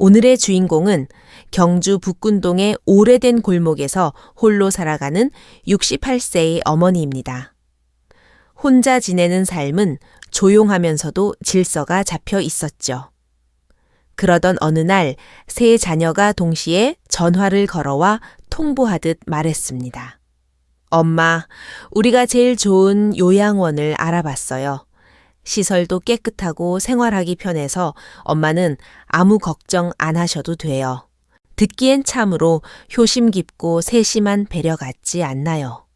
오늘의 주인공은 경주 북군동의 오래된 골목에서 홀로 살아가는 68세의 어머니입니다. 혼자 지내는 삶은 조용하면서도 질서가 잡혀 있었죠. 그러던 어느 날 세 자녀가 동시에 전화를 걸어와 통보하듯 말했습니다. 엄마, 우리가 제일 좋은 요양원을 알아봤어요. 시설도 깨끗하고 생활하기 편해서 엄마는 아무 걱정 안 하셔도 돼요. 듣기엔 참으로 효심 깊고 세심한 배려 같지 않나요?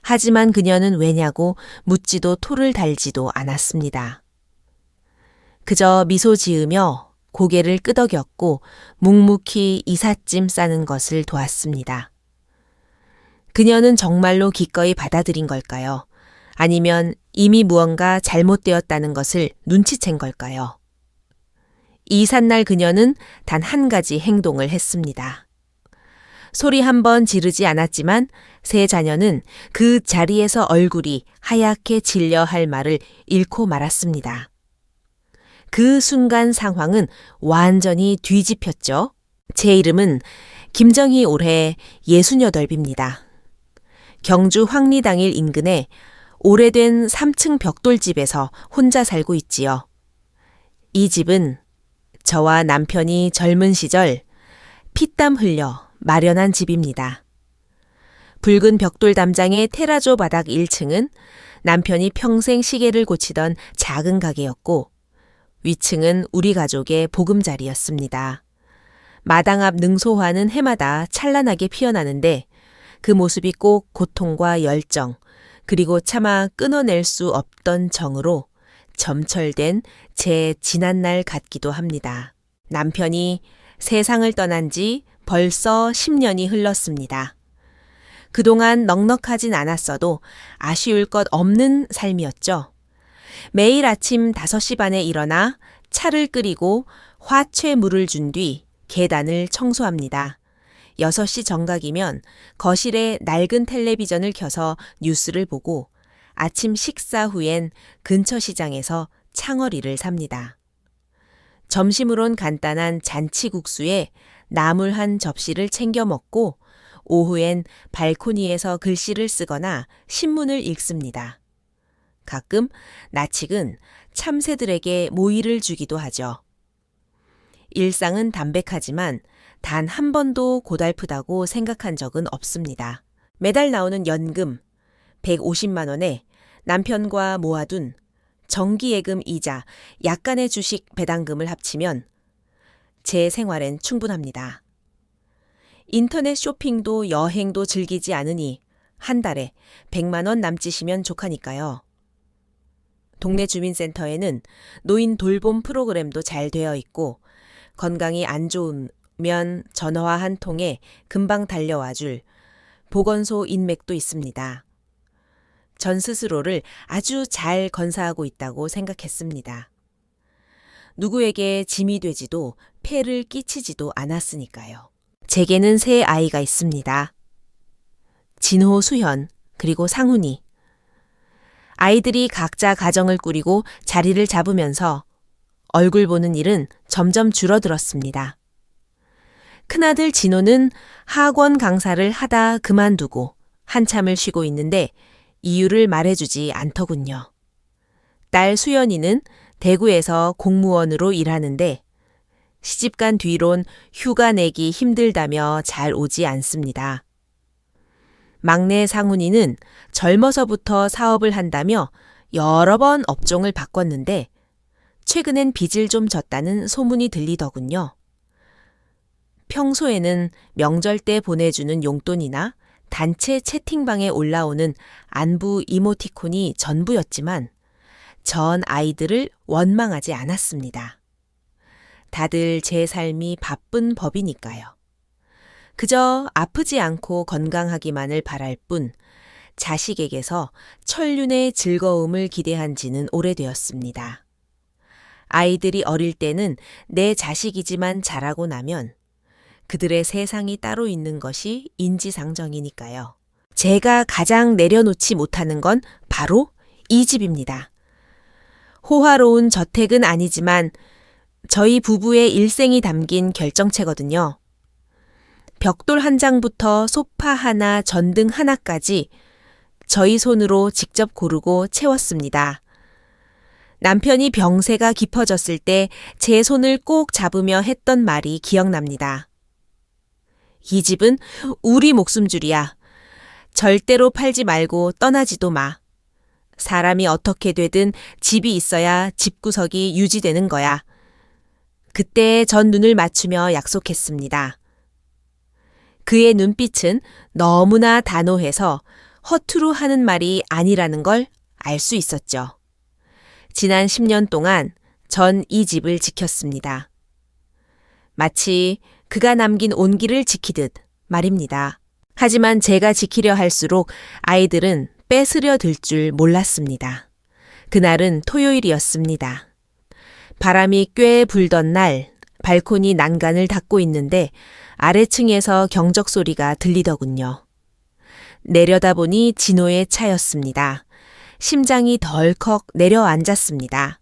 하지만 그녀는 왜냐고 묻지도 토를 달지도 않았습니다. 그저 미소 지으며 고개를 끄덕였고 묵묵히 이삿짐 싸는 것을 도왔습니다. 그녀는 정말로 기꺼이 받아들인 걸까요? 아니면 이미 무언가 잘못되었다는 것을 눈치챈 걸까요? 이삿날 그녀는 단 한 가지 행동을 했습니다. 소리 한 번 지르지 않았지만 세 자녀는 그 자리에서 얼굴이 하얗게 질려 할 말을 잃고 말았습니다. 그 순간 상황은 완전히 뒤집혔죠. 제 이름은 김정희 올해 68입니다. 경주 황리당일 인근에 오래된 3층 벽돌집에서 혼자 살고 있지요. 이 집은 저와 남편이 젊은 시절 피땀 흘려 마련한 집입니다. 붉은 벽돌 담장의 테라조 바닥 1층은 남편이 평생 시계를 고치던 작은 가게였고 위층은 우리 가족의 보금자리였습니다. 마당 앞 능소화는 해마다 찬란하게 피어나는데 그 모습이 꼭 고통과 열정, 그리고 차마 끊어낼 수 없던 정으로 점철된 제 지난날 같기도 합니다. 남편이 세상을 떠난 지 벌써 10년이 흘렀습니다. 그동안 넉넉하진 않았어도 아쉬울 것 없는 삶이었죠. 매일 아침 5시 반에 일어나 차를 끓이고 화채물을 준 뒤 계단을 청소합니다. 6시 정각이면 거실에 낡은 텔레비전을 켜서 뉴스를 보고 아침 식사 후엔 근처 시장에서 창어리를 삽니다. 점심으론 간단한 잔치국수에 나물 한 접시를 챙겨 먹고 오후엔 발코니에서 글씨를 쓰거나 신문을 읽습니다. 가끔 나칙은 참새들에게 모이를 주기도 하죠. 일상은 담백하지만 단 한 번도 고달프다고 생각한 적은 없습니다. 매달 나오는 연금 150만 원에 남편과 모아둔 정기예금 이자 약간의 주식 배당금을 합치면 제 생활엔 충분합니다. 인터넷 쇼핑도 여행도 즐기지 않으니 한 달에 100만 원 남짓이면 족하니까요. 동네 주민센터에는 노인 돌봄 프로그램도 잘 되어 있고 건강이 안 좋으면 전화 한 통에 금방 달려와 줄 보건소 인맥도 있습니다. 전 스스로를 아주 잘 건사하고 있다고 생각했습니다. 누구에게 짐이 되지도 폐를 끼치지도 않았으니까요. 제게는 세 아이가 있습니다. 진호, 수현, 그리고 상훈이. 아이들이 각자 가정을 꾸리고 자리를 잡으면서 얼굴 보는 일은 점점 줄어들었습니다. 큰아들 진호는 학원 강사를 하다 그만두고 한참을 쉬고 있는데 이유를 말해주지 않더군요. 딸 수연이는 대구에서 공무원으로 일하는데 시집간 뒤론 휴가 내기 힘들다며 잘 오지 않습니다. 막내 상훈이는 젊어서부터 사업을 한다며 여러 번 업종을 바꿨는데 최근엔 빚을 좀 졌다는 소문이 들리더군요. 평소에는 명절 때 보내주는 용돈이나 단체 채팅방에 올라오는 안부 이모티콘이 전부였지만 전 아이들을 원망하지 않았습니다. 다들 제 삶이 바쁜 법이니까요. 그저 아프지 않고 건강하기만을 바랄 뿐 자식에게서 천륜의 즐거움을 기대한 지는 오래되었습니다. 아이들이 어릴 때는 내 자식이지만 자라고 나면 그들의 세상이 따로 있는 것이 인지상정이니까요. 제가 가장 내려놓지 못하는 건 바로 이 집입니다. 호화로운 저택은 아니지만 저희 부부의 일생이 담긴 결정체거든요. 벽돌 한 장부터 소파 하나, 전등 하나까지 저희 손으로 직접 고르고 채웠습니다. 남편이 병세가 깊어졌을 때 제 손을 꼭 잡으며 했던 말이 기억납니다. 이 집은 우리 목숨줄이야. 절대로 팔지 말고 떠나지도 마. 사람이 어떻게 되든 집이 있어야 집구석이 유지되는 거야. 그때 전 눈을 맞추며 약속했습니다. 그의 눈빛은 너무나 단호해서 허투루 하는 말이 아니라는 걸 알 수 있었죠. 지난 10년 동안 전 이 집을 지켰습니다. 마치 그가 남긴 온기를 지키듯 말입니다. 하지만 제가 지키려 할수록 아이들은 뺏으려 들 줄 몰랐습니다. 그날은 토요일이었습니다. 바람이 꽤 불던 날 발코니 난간을 닫고 있는데 아래층에서 경적 소리가 들리더군요. 내려다보니 진호의 차였습니다. 심장이 덜컥 내려앉았습니다.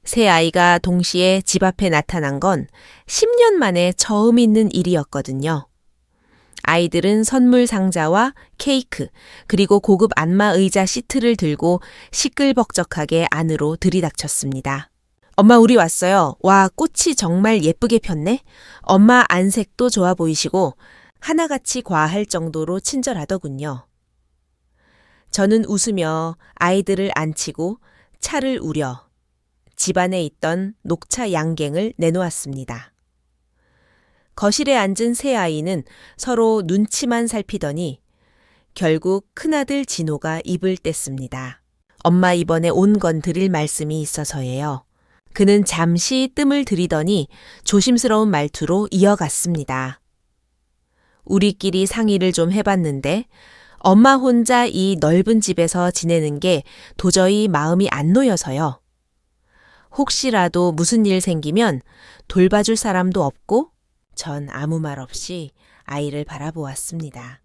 세 아이가 동시에 집 앞에 나타난 건 10년 만에 처음 있는 일이었거든요. 아이들은 선물 상자와 케이크, 그리고 고급 안마 의자 시트를 들고 시끌벅적하게 안으로 들이닥쳤습니다. 엄마, 우리 왔어요. 와, 꽃이 정말 예쁘게 폈네. 엄마 안색도 좋아 보이시고 하나같이 과할 정도로 친절하더군요. 저는 웃으며 아이들을 안치고 차를 우려 집안에 있던 녹차 양갱을 내놓았습니다. 거실에 앉은 세 아이는 서로 눈치만 살피더니 결국 큰아들 진호가 입을 뗐습니다. 엄마, 이번에 온 건 드릴 말씀이 있어서예요. 그는 잠시 뜸을 들이더니 조심스러운 말투로 이어갔습니다. 우리끼리 상의를 좀 해봤는데 엄마 혼자 이 넓은 집에서 지내는 게 도저히 마음이 안 놓여서요. 혹시라도 무슨 일 생기면 돌봐줄 사람도 없고 전 아무 말 없이 아이를 바라보았습니다.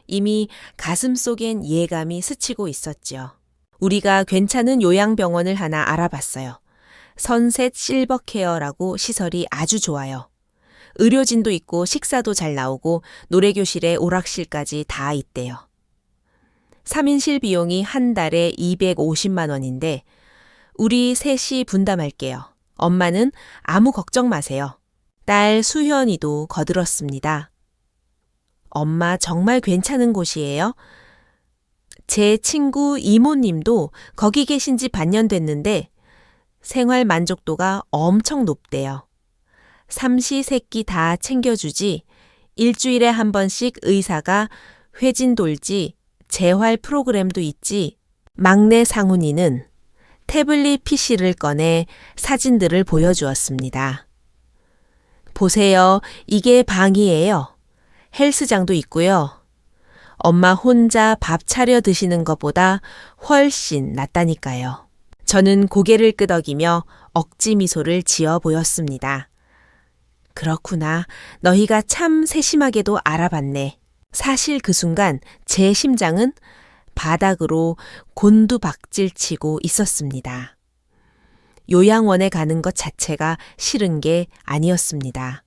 이미 가슴속엔 예감이 스치고 있었죠. 우리가 괜찮은 요양병원을 하나 알아봤어요. 선셋 실버케어라고 시설이 아주 좋아요. 의료진도 있고 식사도 잘 나오고 노래교실에 오락실까지 다 있대요. 3인실 비용이 한 달에 250만 원인데 우리 셋이 분담할게요. 엄마는 아무 걱정 마세요. 딸 수현이도 거들었습니다. 엄마, 정말 괜찮은 곳이에요? 제 친구 이모님도 거기 계신 지 반년 됐는데 생활 만족도가 엄청 높대요. 삼시세끼 다 챙겨주지, 일주일에 한 번씩 의사가 회진 돌지, 재활 프로그램도 있지. 막내 상훈이는 태블릿 PC를 꺼내 사진들을 보여주었습니다. 보세요. 이게 방이에요. 헬스장도 있고요. 엄마 혼자 밥 차려 드시는 것보다 훨씬 낫다니까요. 저는 고개를 끄덕이며 억지 미소를 지어 보였습니다. 그렇구나. 너희가 참 세심하게도 알아봤네. 사실 그 순간 제 심장은 바닥으로 곤두박질치고 있었습니다. 요양원에 가는 것 자체가 싫은 게 아니었습니다.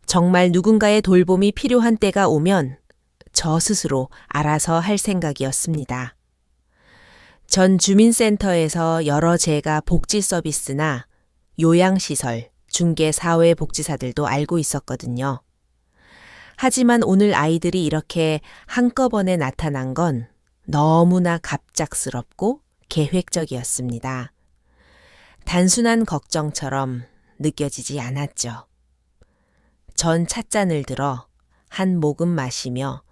정말 누군가의 돌봄이 필요한 때가 오면 저 스스로 알아서 할 생각이었습니다. 전 주민센터에서 여러 제가 복지 서비스나 요양시설, 중개사회복지사들도 알고 있었거든요. 하지만 오늘 아이들이 이렇게 한꺼번에 나타난 건 너무나 갑작스럽고 계획적이었습니다. 단순한 걱정처럼 느껴지지 않았죠. 전 찻잔을 들어 한 모금 마시며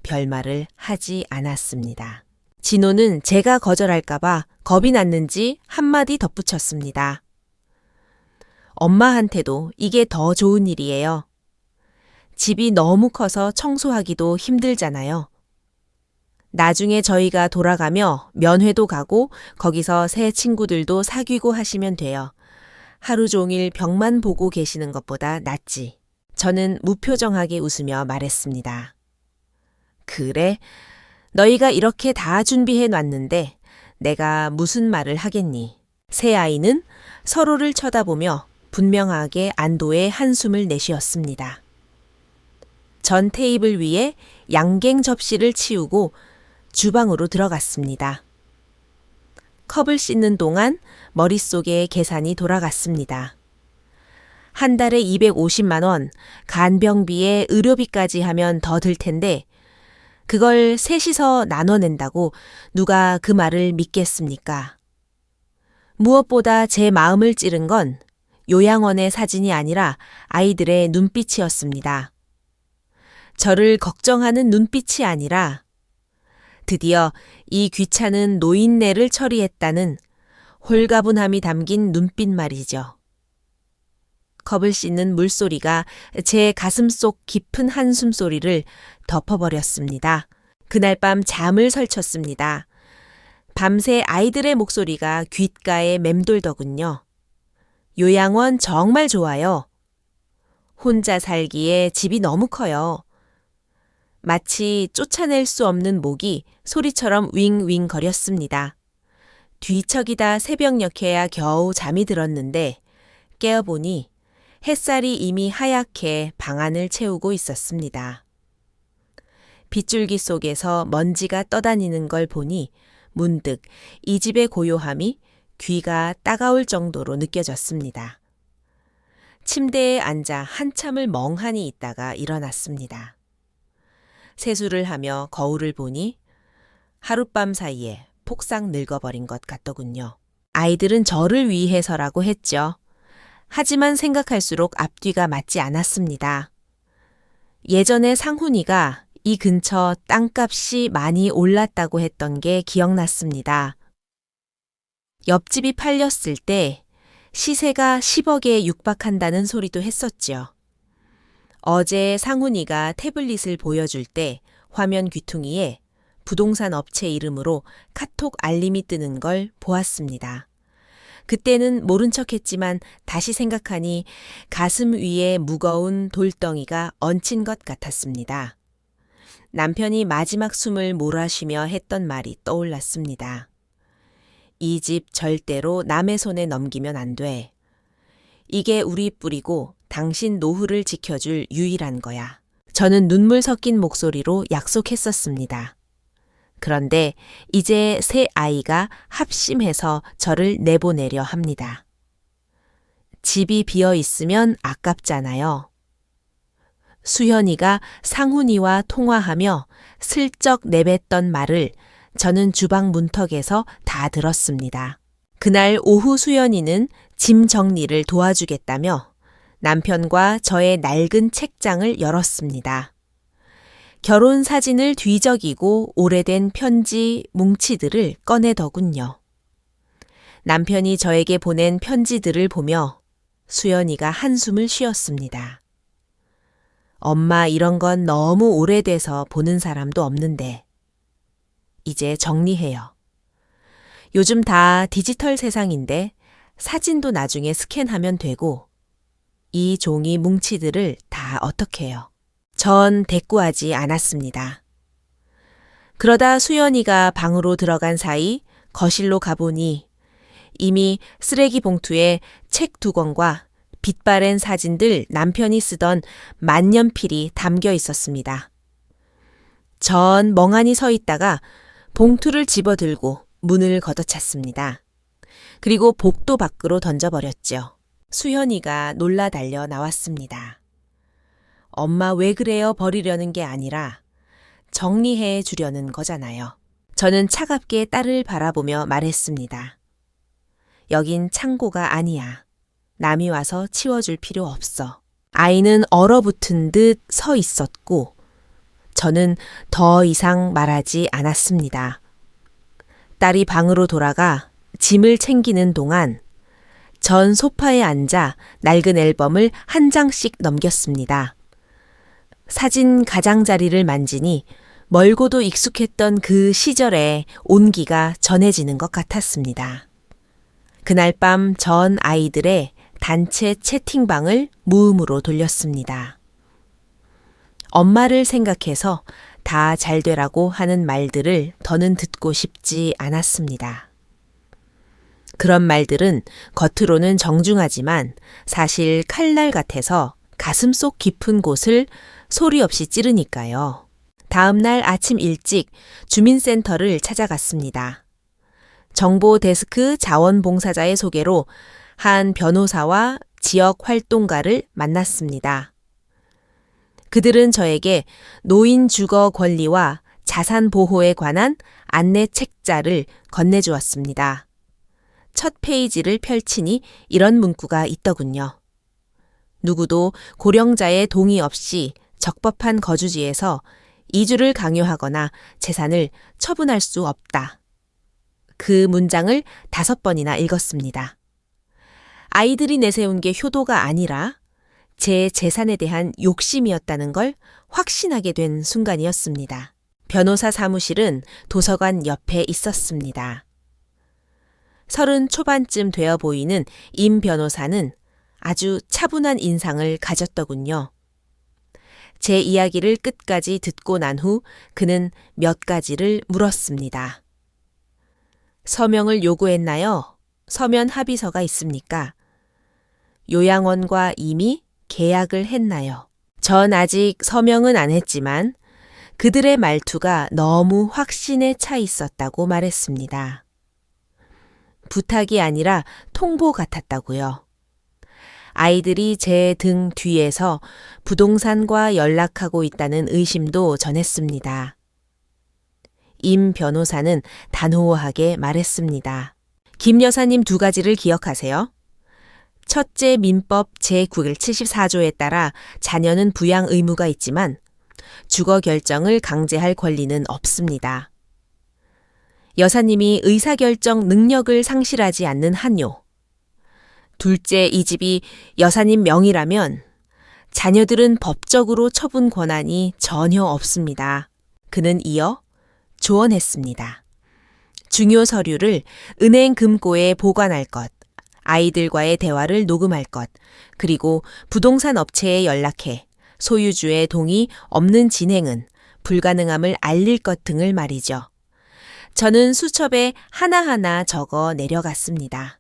별말을 하지 않았습니다. 진호는 제가 거절할까봐 겁이 났는지 한마디 덧붙였습니다. 엄마한테도 이게 더 좋은 일이에요. 집이 너무 커서 청소하기도 힘들잖아요. 나중에 저희가 돌아가며 면회도 가고 거기서 새 친구들도 사귀고 하시면 돼요. 하루 종일 벽만 보고 계시는 것보다 낫지. 저는 무표정하게 웃으며 말했습니다. 그래? 너희가 이렇게 다 준비해 놨는데 내가 무슨 말을 하겠니? 세 아이는 서로를 쳐다보며 분명하게 안도의 한숨을 내쉬었습니다. 전 테이블 위에 양갱 접시를 치우고 주방으로 들어갔습니다. 컵을 씻는 동안 머릿속에 계산이 돌아갔습니다. 한 달에 250만 원, 간병비에 의료비까지 하면 더 들 텐데 그걸 셋이서 나눠낸다고 누가 그 말을 믿겠습니까? 무엇보다 제 마음을 찌른 건 요양원의 사진이 아니라 아이들의 눈빛이었습니다. 저를 걱정하는 눈빛이 아니라 드디어 이 귀찮은 노인네를 처리했다는 홀가분함이 담긴 눈빛 말이죠. 컵을 씻는 물소리가 제 가슴 속 깊은 한숨 소리를 덮어버렸습니다. 그날 밤 잠을 설쳤습니다. 밤새 아이들의 목소리가 귓가에 맴돌더군요. 요양원 정말 좋아요. 혼자 살기에 집이 너무 커요. 마치 쫓아낼 수 없는 목이 소리처럼 윙윙 거렸습니다. 뒤척이다 새벽녘에야 겨우 잠이 들었는데 깨어보니 햇살이 이미 하얗게 방 안을 채우고 있었습니다. 빗줄기 속에서 먼지가 떠다니는 걸 보니 문득 이 집의 고요함이 귀가 따가울 정도로 느껴졌습니다. 침대에 앉아 한참을 멍하니 있다가 일어났습니다. 세수를 하며 거울을 보니 하룻밤 사이에 폭삭 늙어버린 것 같더군요. 아이들은 저를 위해서라고 했죠. 하지만 생각할수록 앞뒤가 맞지 않았습니다. 예전에 상훈이가 이 근처 땅값이 많이 올랐다고 했던 게 기억났습니다. 옆집이 팔렸을 때 시세가 10억에 육박한다는 소리도 했었죠. 어제 상훈이가 태블릿을 보여줄 때 화면 귀퉁이에 부동산 업체 이름으로 카톡 알림이 뜨는 걸 보았습니다. 그때는 모른 척했지만 다시 생각하니 가슴 위에 무거운 돌덩이가 얹힌 것 같았습니다. 남편이 마지막 숨을 몰아쉬며 했던 말이 떠올랐습니다. 이 집 절대로 남의 손에 넘기면 안 돼. 이게 우리 뿌리고 당신 노후를 지켜줄 유일한 거야. 저는 눈물 섞인 목소리로 약속했었습니다. 그런데 이제 세 아이가 합심해서 저를 내보내려 합니다. 집이 비어 있으면 아깝잖아요. 수현이가 상훈이와 통화하며 슬쩍 내뱉던 말을 저는 주방 문턱에서 다 들었습니다. 그날 오후 수연이는 짐 정리를 도와주겠다며 남편과 저의 낡은 책장을 열었습니다. 결혼 사진을 뒤적이고 오래된 편지 뭉치들을 꺼내더군요. 남편이 저에게 보낸 편지들을 보며 수연이가 한숨을 쉬었습니다. 엄마 이런 건 너무 오래돼서 보는 사람도 없는데 이제 정리해요. 요즘 다 디지털 세상인데 사진도 나중에 스캔하면 되고 이 종이 뭉치들을 다 어떻게 해요? 전 대꾸하지 않았습니다. 그러다 수연이가 방으로 들어간 사이 거실로 가보니 이미 쓰레기 봉투에 책 2권과 빛바랜 사진들 남편이 쓰던 만년필이 담겨 있었습니다. 전 멍하니 서 있다가 봉투를 집어들고 문을 걷어찼습니다. 그리고 복도 밖으로 던져버렸죠. 수현이가 놀라 달려 나왔습니다. 엄마 왜 그래요? 버리려는 게 아니라 정리해 주려는 거잖아요. 저는 차갑게 딸을 바라보며 말했습니다. 여긴 창고가 아니야. 남이 와서 치워줄 필요 없어. 아이는 얼어붙은 듯 서 있었고 저는 더 이상 말하지 않았습니다. 딸이 방으로 돌아가 짐을 챙기는 동안 전 소파에 앉아 낡은 앨범을 한 장씩 넘겼습니다. 사진 가장자리를 만지니 멀고도 익숙했던 그 시절의 온기가 전해지는 것 같았습니다. 그날 밤 전 아이들의 단체 채팅방을 무음으로 돌렸습니다. 엄마를 생각해서 다 잘 되라고 하는 말들을 더는 듣고 싶지 않았습니다. 그런 말들은 겉으로는 정중하지만 사실 칼날 같아서 가슴 속 깊은 곳을 소리 없이 찌르니까요. 다음 날 아침 일찍 주민센터를 찾아갔습니다. 정보 데스크 자원봉사자의 소개로 한 변호사와 지역 활동가를 만났습니다. 그들은 저에게 노인 주거 권리와 자산 보호에 관한 안내 책자를 건네주었습니다. 첫 페이지를 펼치니 이런 문구가 있더군요. 누구도 고령자의 동의 없이 적법한 거주지에서 이주를 강요하거나 재산을 처분할 수 없다. 그 문장을 5번이나 읽었습니다. 아이들이 내세운 게 효도가 아니라 제 재산에 대한 욕심이었다는 걸 확신하게 된 순간이었습니다. 변호사 사무실은 도서관 옆에 있었습니다. 30 초반쯤 되어 보이는 임 변호사는 아주 차분한 인상을 가졌더군요. 제 이야기를 끝까지 듣고 난 후 그는 몇 가지를 물었습니다. 서명을 요구했나요? 서면 합의서가 있습니까? 요양원과 이미 계약을 했나요? 전 아직 서명은 안 했지만 그들의 말투가 너무 확신에 차 있었다고 말했습니다. 부탁이 아니라 통보 같았다고요. 아이들이 제 등 뒤에서 부동산과 연락하고 있다는 의심도 전했습니다. 임 변호사는 단호하게 말했습니다. 김 여사님 2가지를 기억하세요. 첫째 민법 제974조에 따라 자녀는 부양 의무가 있지만 주거 결정을 강제할 권리는 없습니다. 여사님이 의사결정 능력을 상실하지 않는 한요. 둘째, 이 집이 여사님 명의라면 자녀들은 법적으로 처분 권한이 전혀 없습니다. 그는 이어 조언했습니다. 중요 서류를 은행 금고에 보관할 것, 아이들과의 대화를 녹음할 것, 그리고 부동산 업체에 연락해 소유주의 동의 없는 진행은 불가능함을 알릴 것 등을 말이죠. 저는 수첩에 하나하나 적어 내려갔습니다.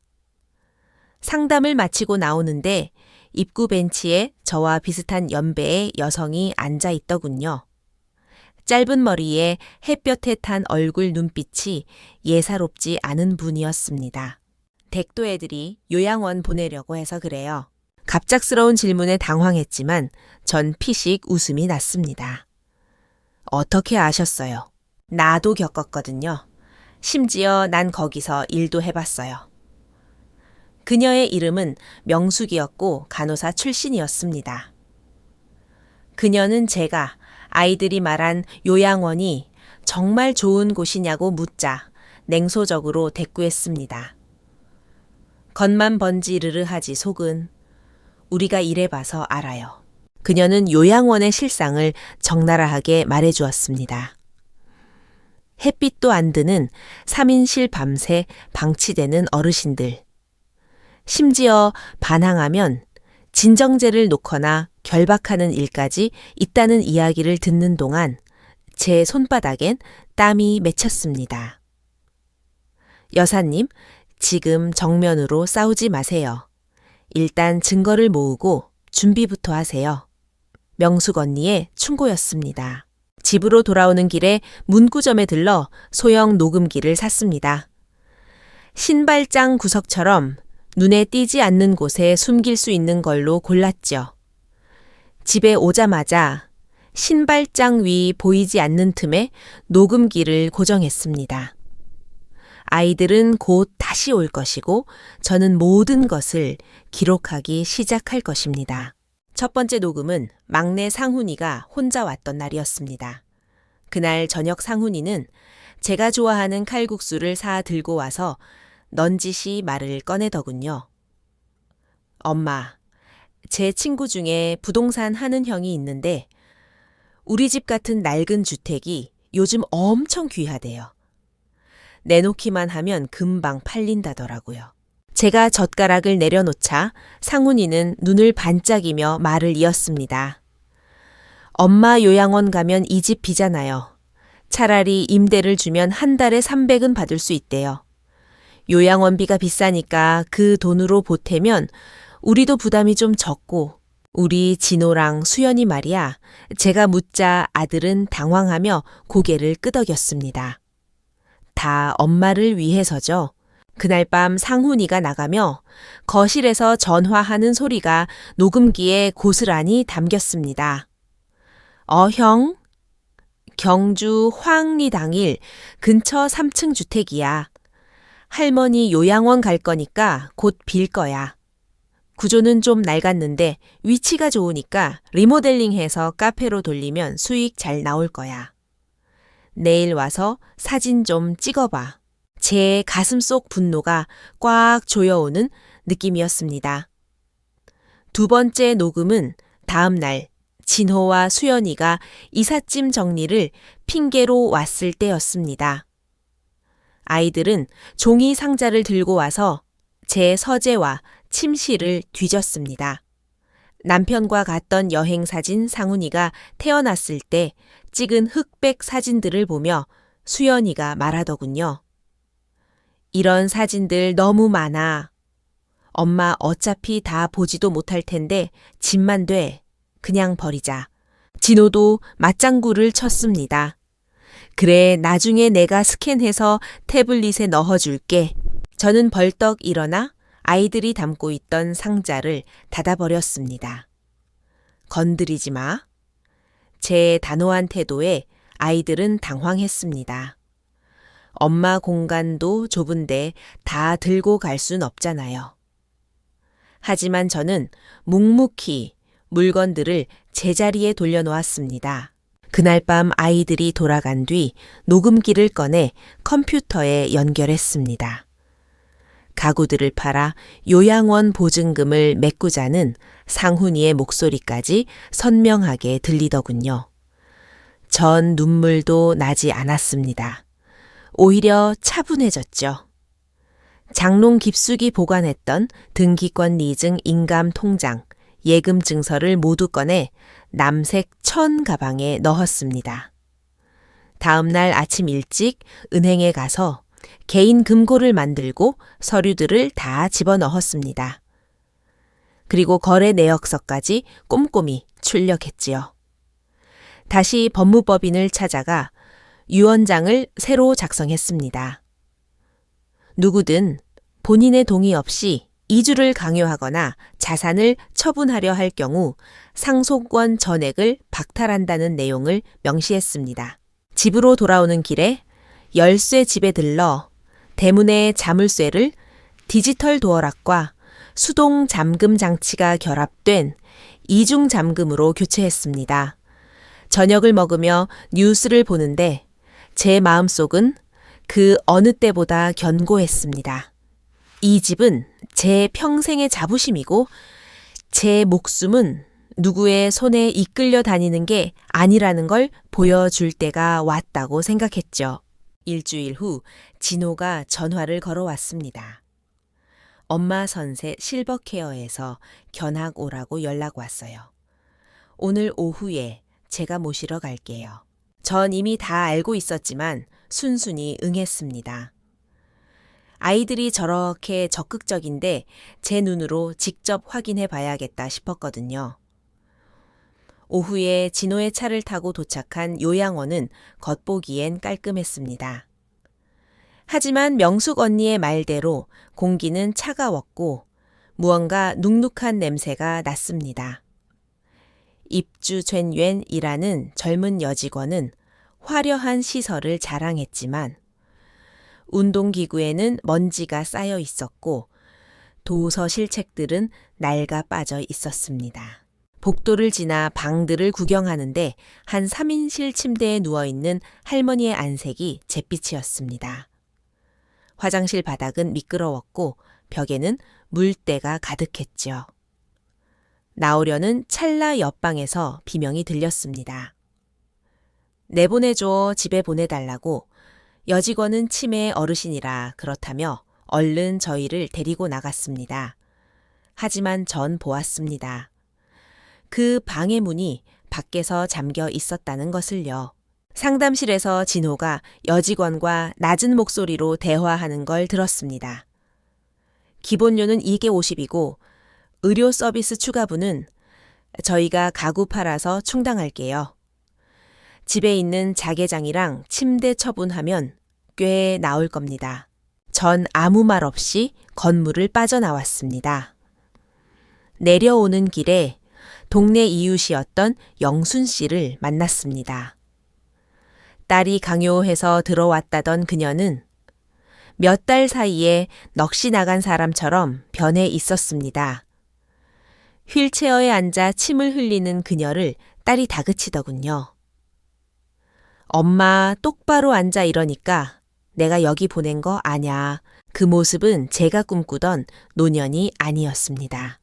상담을 마치고 나오는데 입구 벤치에 저와 비슷한 연배의 여성이 앉아 있더군요. 짧은 머리에 햇볕에 탄 얼굴 눈빛이 예사롭지 않은 분이었습니다. 댁도 애들이 요양원 보내려고 해서 그래요. 갑작스러운 질문에 당황했지만 전 피식 웃음이 났습니다. 어떻게 아셨어요? 나도 겪었거든요. 심지어 난 거기서 일도 해봤어요. 그녀의 이름은 명숙이었고 간호사 출신이었습니다. 그녀는 제가 아이들이 말한 요양원이 정말 좋은 곳이냐고 묻자 냉소적으로 대꾸했습니다. 겉만 번지르르 하지 속은 우리가 일해봐서 알아요. 그녀는 요양원의 실상을 적나라하게 말해주었습니다. 햇빛도 안 드는 3인실 밤새 방치되는 어르신들. 심지어 반항하면 진정제를 놓거나 결박하는 일까지 있다는 이야기를 듣는 동안 제 손바닥엔 땀이 맺혔습니다. 여사님, 지금 정면으로 싸우지 마세요. 일단 증거를 모으고 준비부터 하세요. 명숙 언니의 충고였습니다. 집으로 돌아오는 길에 문구점에 들러 소형 녹음기를 샀습니다. 신발장 구석처럼 눈에 띄지 않는 곳에 숨길 수 있는 걸로 골랐죠. 집에 오자마자 신발장 위 보이지 않는 틈에 녹음기를 고정했습니다. 아이들은 곧 다시 올 것이고 저는 모든 것을 기록하기 시작할 것입니다. 첫 번째 녹음은 막내 상훈이가 혼자 왔던 날이었습니다. 그날 저녁 상훈이는 제가 좋아하는 칼국수를 사 들고 와서 넌지시 말을 꺼내더군요. 엄마, 제 친구 중에 부동산 하는 형이 있는데 우리 집 같은 낡은 주택이 요즘 엄청 귀하대요. 내놓기만 하면 금방 팔린다더라고요. 제가 젓가락을 내려놓자 상훈이는 눈을 반짝이며 말을 이었습니다. 엄마 요양원 가면 이 집 비잖아요. 차라리 임대를 주면 한 달에 300은 받을 수 있대요. 요양원비가 비싸니까 그 돈으로 보태면 우리도 부담이 좀 적고 우리 진호랑 수연이 말이야. 제가 묻자 아들은 당황하며 고개를 끄덕였습니다. 다 엄마를 위해서죠. 그날 밤 상훈이가 나가며 거실에서 전화하는 소리가 녹음기에 고스란히 담겼습니다. 형? 경주 화학리 당일 근처 3층 주택이야. 할머니 요양원 갈 거니까 곧 빌 거야. 구조는 좀 낡았는데 위치가 좋으니까 리모델링해서 카페로 돌리면 수익 잘 나올 거야. 내일 와서 사진 좀 찍어봐. 제 가슴 속 분노가 꽉 조여오는 느낌이었습니다. 두 번째 녹음은 다음 날 진호와 수연이가 이삿짐 정리를 핑계로 왔을 때였습니다. 아이들은 종이 상자를 들고 와서 제 서재와 침실을 뒤졌습니다. 남편과 갔던 여행 사진 상훈이가 태어났을 때 찍은 흑백 사진들을 보며 수연이가 말하더군요. 이런 사진들 너무 많아. 엄마 어차피 다 보지도 못할 텐데 짐만 돼. 그냥 버리자. 진호도 맞장구를 쳤습니다. 그래, 나중에 내가 스캔해서 태블릿에 넣어줄게. 저는 벌떡 일어나 아이들이 담고 있던 상자를 닫아버렸습니다. 건드리지 마. 제 단호한 태도에 아이들은 당황했습니다. 엄마 공간도 좁은데 다 들고 갈 순 없잖아요. 하지만 저는 묵묵히 물건들을 제자리에 돌려놓았습니다. 그날 밤 아이들이 돌아간 뒤 녹음기를 꺼내 컴퓨터에 연결했습니다. 가구들을 팔아 요양원 보증금을 메꾸자는 상훈이의 목소리까지 선명하게 들리더군요. 전 눈물도 나지 않았습니다. 오히려 차분해졌죠. 장롱 깊숙이 보관했던 등기권 리증 인감 통장, 예금 증서를 모두 꺼내 남색 천 가방에 넣었습니다. 다음 날 아침 일찍 은행에 가서 개인 금고를 만들고 서류들을 다 집어넣었습니다. 그리고 거래 내역서까지 꼼꼼히 출력했지요. 다시 법무법인을 찾아가 유언장을 새로 작성했습니다. 누구든 본인의 동의 없이 이주를 강요하거나 자산을 처분하려 할 경우 상속권 전액을 박탈한다는 내용을 명시했습니다. 집으로 돌아오는 길에 열쇠 집에 들러 대문의 자물쇠를 디지털 도어락과 수동 잠금 장치가 결합된 이중 잠금으로 교체했습니다. 저녁을 먹으며 뉴스를 보는데 제 마음속은 그 어느 때보다 견고했습니다. 이 집은 제 평생의 자부심이고 제 목숨은 누구의 손에 이끌려 다니는 게 아니라는 걸 보여줄 때가 왔다고 생각했죠. 일주일 후 진호가 전화를 걸어왔습니다. 엄마 선세 실버케어에서 견학 오라고 연락 왔어요. 오늘 오후에 제가 모시러 갈게요. 전 이미 다 알고 있었지만 순순히 응했습니다. 아이들이 저렇게 적극적인데 제 눈으로 직접 확인해 봐야겠다 싶었거든요. 오후에 진호의 차를 타고 도착한 요양원은 겉보기엔 깔끔했습니다. 하지만 명숙 언니의 말대로 공기는 차가웠고 무언가 눅눅한 냄새가 났습니다. 입주 챈웬이라는 젊은 여직원은 화려한 시설을 자랑했지만 운동기구에는 먼지가 쌓여 있었고 도서 실책들은 낡아 빠져 있었습니다. 복도를 지나 방들을 구경하는데 한 3인실 침대에 누워있는 할머니의 안색이 잿빛이었습니다. 화장실 바닥은 미끄러웠고 벽에는 물때가 가득했죠. 나오려는 찰나 옆방에서 비명이 들렸습니다. 내보내줘, 집에 보내달라고. 여직원은 치매 어르신이라 그렇다며 얼른 저희를 데리고 나갔습니다. 하지만 전 보았습니다. 그 방의 문이 밖에서 잠겨 있었다는 것을요. 상담실에서 진호가 여직원과 낮은 목소리로 대화하는 걸 들었습니다. 기본료는 250이고 의료 서비스 추가분은 저희가 가구 팔아서 충당할게요. 집에 있는 자개장이랑 침대 처분하면 꽤 나올 겁니다. 전 아무 말 없이 건물을 빠져나왔습니다. 내려오는 길에 동네 이웃이었던 영순 씨를 만났습니다. 딸이 강요해서 들어왔다던 그녀는 몇 달 사이에 넋이 나간 사람처럼 변해 있었습니다. 휠체어에 앉아 침을 흘리는 그녀를 딸이 다그치더군요. 엄마 똑바로 앉아 이러니까 내가 여기 보낸 거 아냐. 그 모습은 제가 꿈꾸던 노년이 아니었습니다.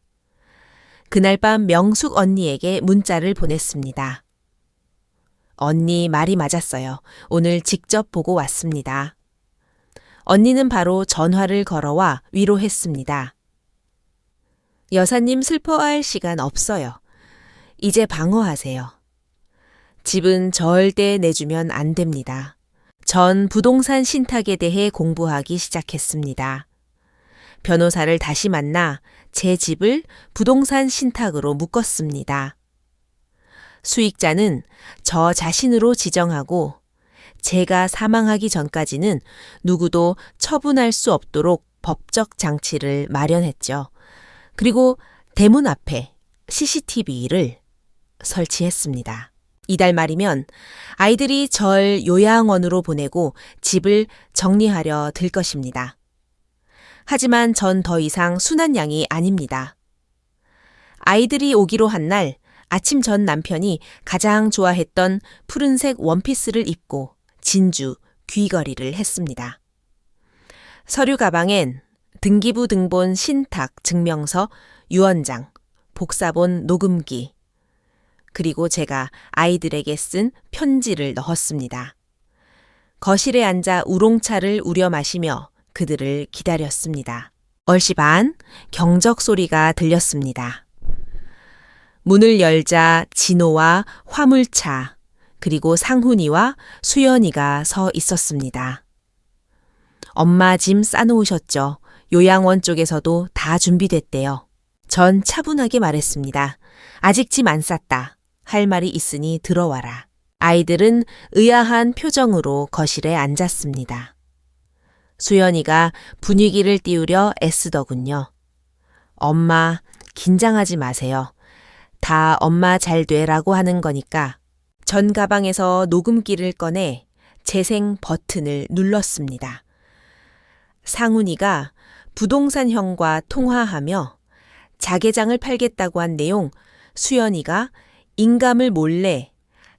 그날 밤 명숙 언니에게 문자를 보냈습니다. 언니 말이 맞았어요. 오늘 직접 보고 왔습니다. 언니는 바로 전화를 걸어와 위로했습니다. 여사님 슬퍼할 시간 없어요. 이제 방어하세요. 집은 절대 내주면 안 됩니다. 전 부동산 신탁에 대해 공부하기 시작했습니다. 변호사를 다시 만나 제 집을 부동산 신탁으로 묶었습니다. 수익자는 저 자신으로 지정하고 제가 사망하기 전까지는 누구도 처분할 수 없도록 법적 장치를 마련했죠. 그리고 대문 앞에 CCTV를 설치했습니다. 이달 말이면 아이들이 절 요양원으로 보내고 집을 정리하려 들 것입니다. 하지만 전 더 이상 순한 양이 아닙니다. 아이들이 오기로 한 날 아침 전 남편이 가장 좋아했던 푸른색 원피스를 입고 진주 귀걸이를 했습니다. 서류 가방엔 등기부 등본 신탁 증명서, 유언장, 복사본 녹음기, 그리고 제가 아이들에게 쓴 편지를 넣었습니다. 거실에 앉아 우롱차를 우려 마시며 그들을 기다렸습니다. 얼씨반 경적 소리가 들렸습니다. 문을 열자 진호와 화물차, 그리고 상훈이와 수연이가 서 있었습니다. 엄마 짐 싸놓으셨죠? 요양원 쪽에서도 다 준비됐대요. 전 차분하게 말했습니다. 아직 짐 안 쌌다. 할 말이 있으니 들어와라. 아이들은 의아한 표정으로 거실에 앉았습니다. 수연이가 분위기를 띄우려 애쓰더군요. 엄마, 긴장하지 마세요. 다 엄마 잘 되라고 하는 거니까. 전 가방에서 녹음기를 꺼내 재생 버튼을 눌렀습니다. 상훈이가 부동산 형과 통화하며 자개장을 팔겠다고 한 내용, 수연이가 인감을 몰래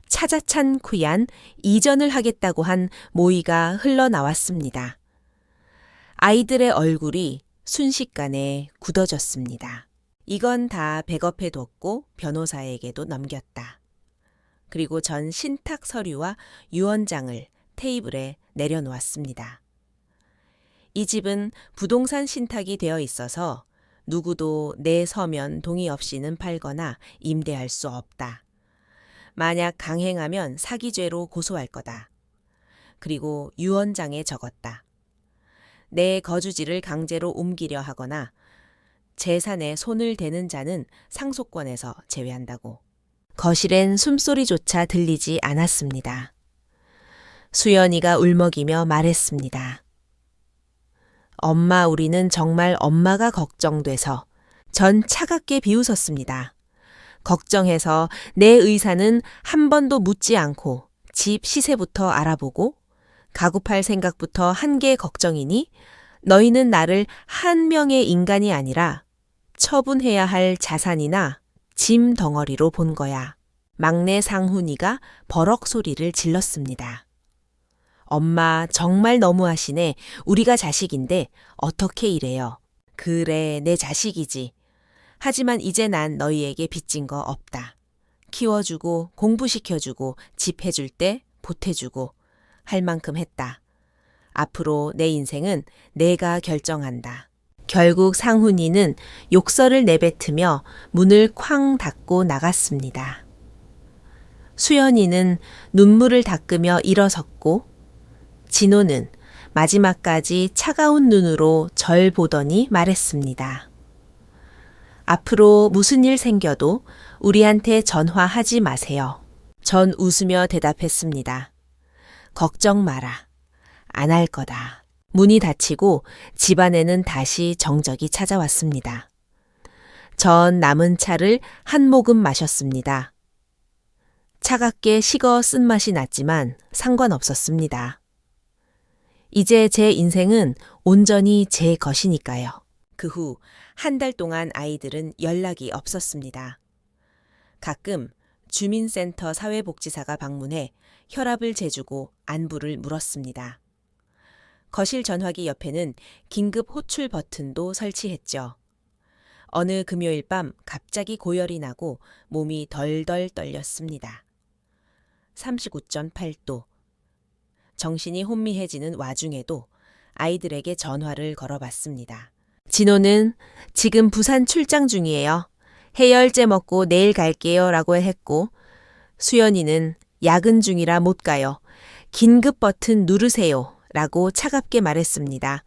차자찬쿠얀 이전을 하겠다고 한 모의가 흘러나왔습니다. 아이들의 얼굴이 순식간에 굳어졌습니다. 이건 다 백업해 뒀고 변호사에게도 넘겼다. 그리고 전 신탁 서류와 유언장을 테이블에 내려놓았습니다. 이 집은 부동산 신탁이 되어 있어서 누구도 내 서면 동의 없이는 팔거나 임대할 수 없다. 만약 강행하면 사기죄로 고소할 거다. 그리고 유언장에 적었다. 내 거주지를 강제로 옮기려 하거나 재산에 손을 대는 자는 상속권에서 제외한다고. 거실엔 숨소리조차 들리지 않았습니다. 수연이가 울먹이며 말했습니다. 엄마, 우리는 정말 엄마가 걱정돼서. 전 차갑게 비웃었습니다. 걱정해서 내 의사는 한 번도 묻지 않고 집 시세부터 알아보고 가구 팔 생각부터 한 개 걱정이니 너희는 나를 한 명의 인간이 아니라 처분해야 할 자산이나 짐 덩어리로 본 거야. 막내 상훈이가 버럭 소리를 질렀습니다. 엄마 정말 너무하시네. 우리가 자식인데 어떻게 이래요. 그래, 내 자식이지. 하지만 이제 난 너희에게 빚진 거 없다. 키워주고 공부시켜주고 집 해줄 때 보태주고 할 만큼 했다. 앞으로 내 인생은 내가 결정한다. 결국 상훈이는 욕설을 내뱉으며 문을 쾅 닫고 나갔습니다. 수연이는 눈물을 닦으며 일어섰고 진호는 마지막까지 차가운 눈으로 절 보더니 말했습니다. 앞으로 무슨 일 생겨도 우리한테 전화하지 마세요. 전 웃으며 대답했습니다. 걱정 마라. 안 할 거다. 문이 닫히고 집안에는 다시 정적이 찾아왔습니다. 전 남은 차를 한 모금 마셨습니다. 차갑게 식어 쓴맛이 났지만 상관없었습니다. 이제 제 인생은 온전히 제 것이니까요. 그 후 한 달 동안 아이들은 연락이 없었습니다. 가끔 주민센터 사회복지사가 방문해 혈압을 재주고 안부를 물었습니다. 거실 전화기 옆에는 긴급 호출 버튼도 설치했죠. 어느 금요일 밤 갑자기 고열이 나고 몸이 덜덜 떨렸습니다. 39.8도. 정신이 혼미해지는 와중에도 아이들에게 전화를 걸어봤습니다. 진호는 지금 부산 출장 중이에요. 해열제 먹고 내일 갈게요 라고 했고 수연이는 야근 중이라 못 가요. 긴급 버튼 누르세요 라고 차갑게 말했습니다.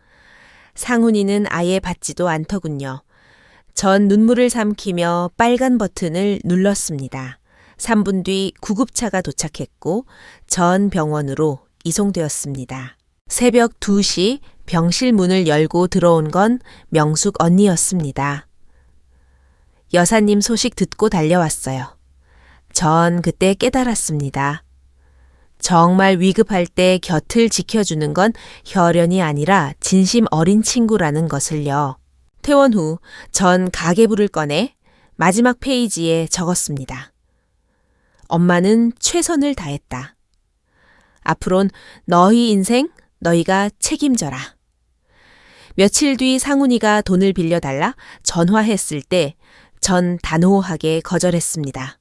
상훈이는 아예 받지도 않더군요. 전 눈물을 삼키며 빨간 버튼을 눌렀습니다. 3분 뒤 구급차가 도착했고 전 병원으로 이송되었습니다. 새벽 2시 병실 문을 열고 들어온 건 명숙 언니였습니다. 여사님 소식 듣고 달려왔어요. 전 그때 깨달았습니다. 정말 위급할 때 곁을 지켜주는 건 혈연이 아니라 진심 어린 친구라는 것을요. 퇴원 후 전 가계부를 꺼내 마지막 페이지에 적었습니다. 엄마는 최선을 다했다. 앞으론 너희 인생 너희가 책임져라. 며칠 뒤 상훈이가 돈을 빌려달라 전화했을 때 전 단호하게 거절했습니다.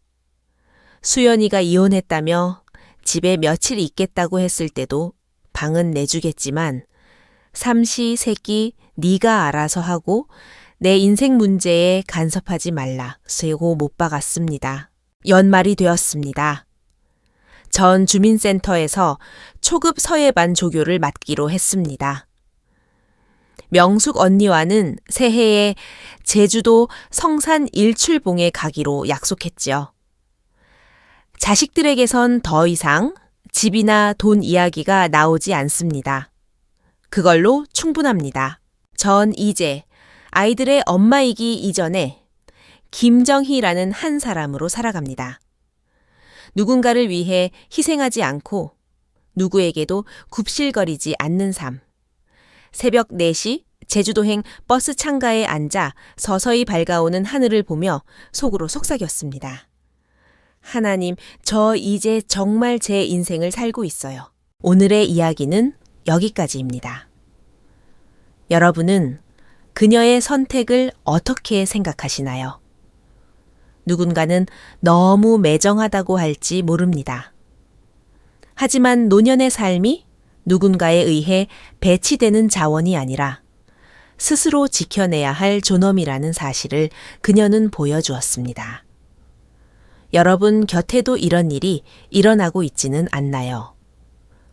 수연이가 이혼했다며 집에 며칠 있겠다고 했을 때도 방은 내주겠지만 삼시세끼 네가 알아서 하고 내 인생 문제에 간섭하지 말라 쓰고 못 박았습니다. 연말이 되었습니다. 전 주민센터에서 초급 서예반 조교를 맡기로 했습니다. 명숙 언니와는 새해에 제주도 성산 일출봉에 가기로 약속했지요. 자식들에게선 더 이상 집이나 돈 이야기가 나오지 않습니다. 그걸로 충분합니다. 전 이제 아이들의 엄마이기 이전에 김정희라는 한 사람으로 살아갑니다. 누군가를 위해 희생하지 않고 누구에게도 굽실거리지 않는 삶. 새벽 4시 제주도행 버스 창가에 앉아 서서히 밝아오는 하늘을 보며 속으로 속삭였습니다. 하나님, 저 이제 정말 제 인생을 살고 있어요. 오늘의 이야기는 여기까지입니다. 여러분은 그녀의 선택을 어떻게 생각하시나요? 누군가는 너무 매정하다고 할지 모릅니다. 하지만 노년의 삶이 누군가에 의해 배치되는 자원이 아니라 스스로 지켜내야 할 존엄이라는 사실을 그녀는 보여주었습니다. 여러분 곁에도 이런 일이 일어나고 있지는 않나요?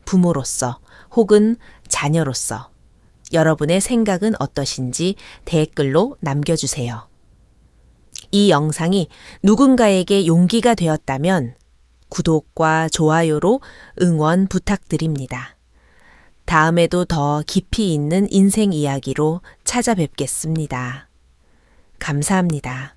부모로서 혹은 자녀로서 여러분의 생각은 어떠신지 댓글로 남겨주세요. 이 영상이 누군가에게 용기가 되었다면 구독과 좋아요로 응원 부탁드립니다. 다음에도 더 깊이 있는 인생 이야기로 찾아뵙겠습니다. 감사합니다.